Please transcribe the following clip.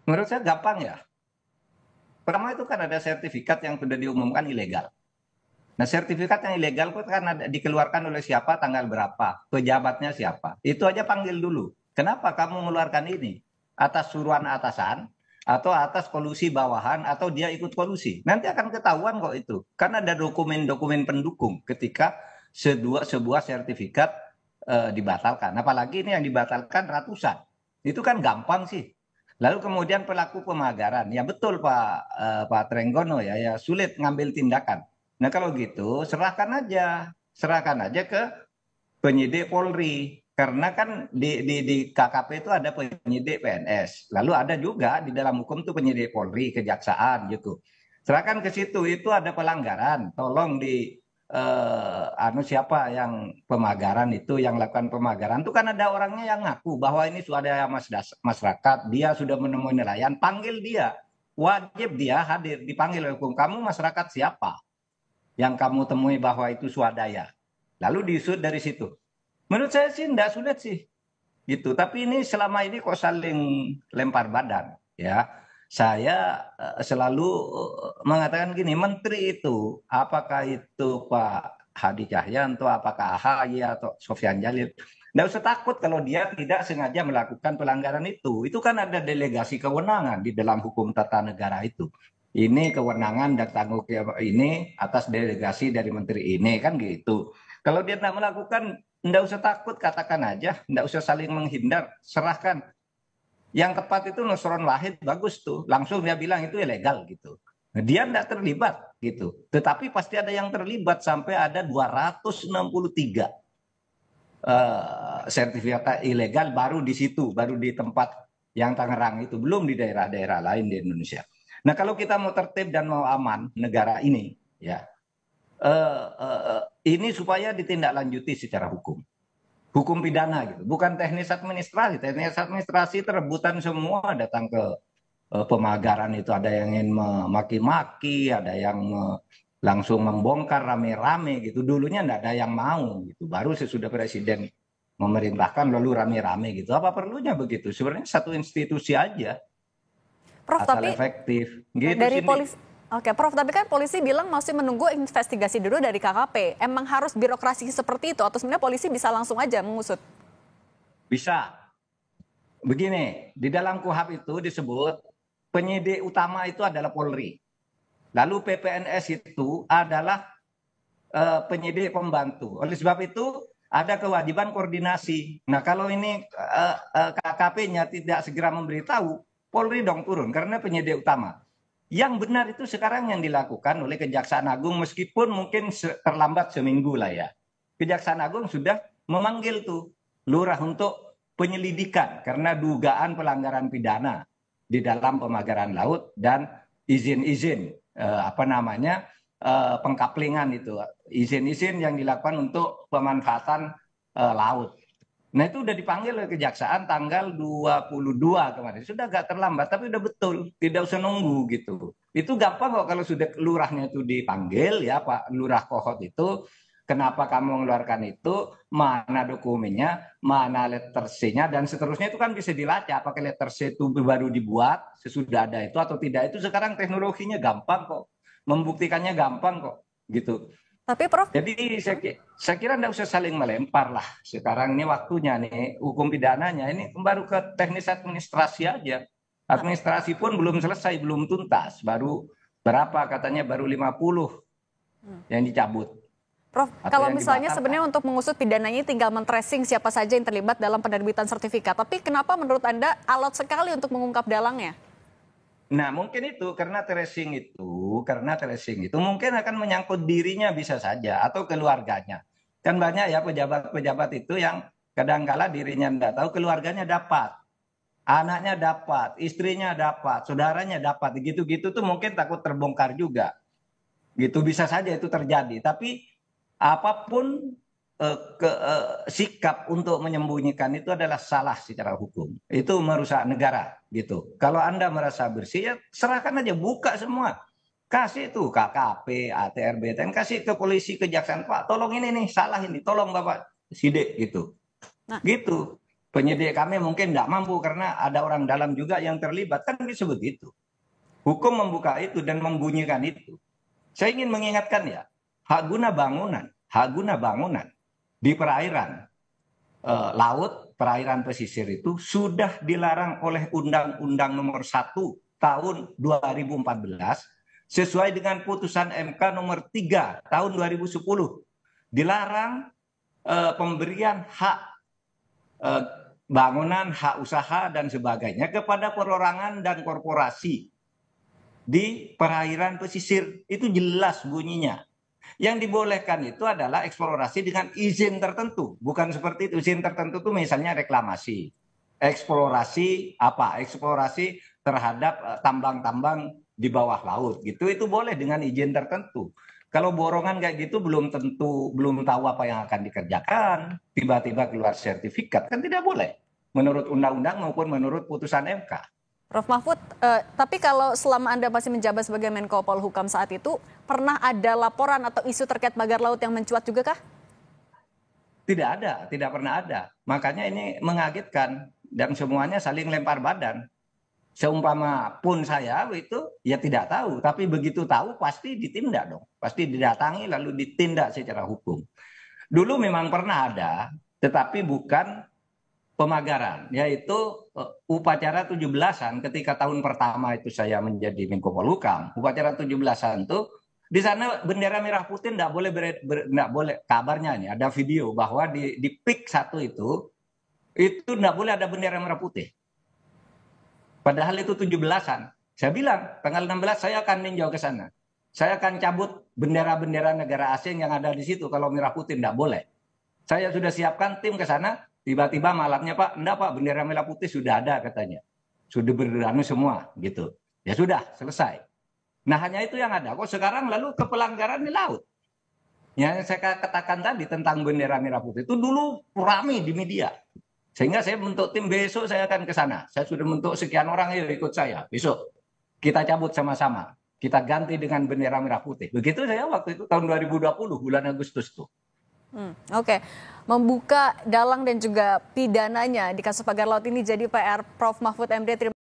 Menurut saya gampang ya. Pertama itu kan ada sertifikat yang sudah diumumkan ilegal. Nah, sertifikat yang ilegal itu kan dikeluarkan oleh siapa, tanggal berapa, pejabatnya siapa. Itu aja panggil dulu. Kenapa kamu mengeluarkan ini? Atas suruhan atasan, atau atas kolusi bawahan, atau dia ikut kolusi. Nanti akan ketahuan kok itu. Karena ada dokumen-dokumen pendukung ketika sebuah sertifikat dibatalkan. Apalagi ini yang dibatalkan ratusan. Itu kan gampang sih. Lalu kemudian pelaku pemagaran, ya betul Pak Trenggono ya sulit ngambil tindakan. Nah kalau gitu serahkan aja ke penyidik Polri. Karena kan di KKP itu ada penyidik PNS, lalu ada juga di dalam hukum tuh penyidik Polri, kejaksaan gitu. Serahkan ke situ, itu ada pelanggaran, tolong siapa yang pemagaran itu yang lakukan pemagaran itu kan ada orangnya yang ngaku bahwa ini sudah masyarakat, dia sudah menemui nelayan, panggil dia, wajib dia hadir, dipanggil oleh hukum. Kamu masyarakat siapa yang kamu temui bahwa itu swadaya, lalu diusut dari situ. Menurut saya sih tidak sulit sih gitu. Tapi ini selama ini kok saling lempar badan ya. Saya selalu mengatakan gini, menteri itu apakah itu Pak Hadi Cahyanto, apakah AHY atau Sofyan Jalil, tidak usah takut kalau dia tidak sengaja melakukan pelanggaran itu. Itu kan ada delegasi kewenangan di dalam hukum tata negara itu. Ini kewenangan dan tanggung jawab ini atas delegasi dari menteri ini kan gitu. Kalau dia tidak melakukan, tidak usah takut, katakan aja, tidak usah saling menghindar, serahkan. Yang tepat itu Nusron Wahid, bagus tuh, langsung dia bilang itu ilegal gitu. Nah, dia tidak terlibat gitu, tetapi pasti ada yang terlibat sampai ada 263 sertifikat ilegal baru di situ, baru di tempat yang Tangerang itu, belum di daerah-daerah lain di Indonesia. Nah kalau kita mau tertib dan mau aman negara ini, ya ini supaya ditindaklanjuti secara hukum pidana gitu, bukan teknis administrasi. Teknis administrasi terebutan semua datang ke pemagaran itu, ada yang ingin memaki-maki, ada yang langsung membongkar rame-rame gitu. Dulunya enggak ada yang mau gitu, baru sesudah presiden memerintahkan lalu rame-rame gitu. Apa perlunya begitu? Sebenarnya satu institusi aja, Prof, asal tapi efektif gitu dari Cindy. polisi, oke, Prof, tapi kan polisi bilang masih menunggu investigasi dulu dari KKP. Emang harus birokrasi seperti itu atau sebenarnya polisi bisa langsung aja mengusut? Bisa begini, di dalam KUHP itu disebut penyidik utama itu adalah Polri. Lalu PPNS itu adalah penyidik pembantu. Oleh sebab itu ada kewajiban koordinasi. Nah kalau ini KKP-nya tidak segera memberitahu, Polri dong turun karena penyidik utama. Yang benar itu sekarang yang dilakukan oleh Kejaksaan Agung, meskipun mungkin terlambat seminggu lah ya. Kejaksaan Agung sudah memanggil tuh lurah untuk penyelidikan karena dugaan pelanggaran pidana di dalam pemagaran laut dan izin-izin pengkaplingan itu, izin-izin yang dilakukan untuk pemanfaatan laut. Nah itu udah dipanggil oleh kejaksaan tanggal 22 kemarin. Sudah agak terlambat, tapi udah betul. Tidak usah nunggu gitu. Itu gampang kok kalau sudah lurahnya itu dipanggil ya Pak Lurah Kohot itu. Kenapa kamu mengeluarkan itu, mana dokumennya, mana letter C-nya, dan seterusnya itu kan bisa dilacak. Apakah letter C itu baru dibuat, sesudah ada itu atau tidak. Itu sekarang teknologinya gampang kok. Membuktikannya gampang kok gitu. Tapi Prof, Jadi saya kira tidak usah saling melempar lah. Sekarang ini waktunya nih hukum pidananya ini baru ke teknis administrasi aja. Administrasi pun belum selesai, belum tuntas. Baru berapa katanya baru 50 yang dicabut Prof, atau kalau yang misalnya dibatalkan. sebenarnya untuk mengusut pidananya tinggal men-tracing siapa saja yang terlibat dalam penerbitan sertifikat. Tapi kenapa menurut Anda alot sekali untuk mengungkap dalangnya? Nah, mungkin itu karena tracing itu mungkin akan menyangkut dirinya bisa saja atau keluarganya. Kan banyak ya pejabat-pejabat itu yang kadangkala dirinya tidak tahu, keluarganya dapat. Anaknya dapat, istrinya dapat, saudaranya dapat, gitu-gitu tuh mungkin takut terbongkar juga. Gitu bisa saja itu terjadi. Tapi apapun sikap untuk menyembunyikan itu adalah salah secara hukum. Itu merusak negara gitu. Kalau Anda merasa bersih ya serahkan aja, buka semua. Kasih tuh KKP, ATR, BTN, kasih ke polisi, kejaksaan, Pak, tolong ini nih, salah ini, tolong Bapak sidik gitu. Nah, Gitu. Penyidik kami mungkin tidak mampu karena ada orang dalam juga yang terlibat. Kan bisa begitu. Hukum membuka itu dan membunyikan itu. Saya ingin mengingatkan ya, hak guna bangunan di perairan laut, perairan pesisir itu sudah dilarang oleh Undang-Undang Nomor 1 Tahun 2014 sesuai dengan putusan MK Nomor 3 Tahun 2010. Dilarang pemberian hak bangunan, hak usaha dan sebagainya kepada perorangan dan korporasi di perairan pesisir. Itu jelas bunyinya. Yang dibolehkan itu adalah eksplorasi dengan izin tertentu. Bukan seperti itu. Izin tertentu itu misalnya reklamasi. Eksplorasi apa? Eksplorasi terhadap tambang-tambang di bawah laut gitu. Itu boleh dengan izin tertentu. Kalau borongan kayak gitu belum tahu apa yang akan dikerjakan, tiba-tiba keluar sertifikat, kan tidak boleh. Menurut undang-undang maupun menurut putusan MK. Prof. Mahfud, tapi kalau selama Anda masih menjabat sebagai Menko Polhukam saat itu, pernah ada laporan atau isu terkait pagar laut yang mencuat juga kah? Tidak ada, tidak pernah ada. Makanya ini mengagetkan dan semuanya saling lempar badan. Seumpama pun saya itu ya tidak tahu, tapi begitu tahu pasti ditindak dong. Pasti didatangi lalu ditindak secara hukum. Dulu memang pernah ada, tetapi bukan pemagaran, yaitu upacara 17-an ketika tahun pertama itu saya menjadi Menko Polhukam. Upacara 17-an itu di sana bendera merah putih tidak boleh, kabarnya ini ada video bahwa di PIK 1 itu tidak boleh ada bendera merah putih. Padahal itu 17-an. Saya bilang tanggal 16 saya akan ninjau ke sana. Saya akan cabut bendera-bendera negara asing yang ada di situ kalau merah putih tidak boleh. Saya sudah siapkan tim ke sana. Tiba-tiba malamnya Pak, enggak Pak, bendera merah putih sudah ada katanya. Sudah beranu semua gitu. Ya sudah, selesai. Nah hanya itu yang ada. Kok sekarang lalu ke pelanggaran di laut. Yang saya katakan tadi tentang bendera merah putih itu dulu ramai di media. Sehingga saya bentuk tim, besok saya akan ke sana. Saya sudah bentuk sekian orang, yuk ikut saya. Besok kita cabut sama-sama. Kita ganti dengan bendera merah putih. Begitu saya waktu itu tahun 2020 bulan Agustus tuh. Oke. Membuka dalang dan juga pidananya di kasus pagar laut ini jadi PR Prof. Mahfud MD.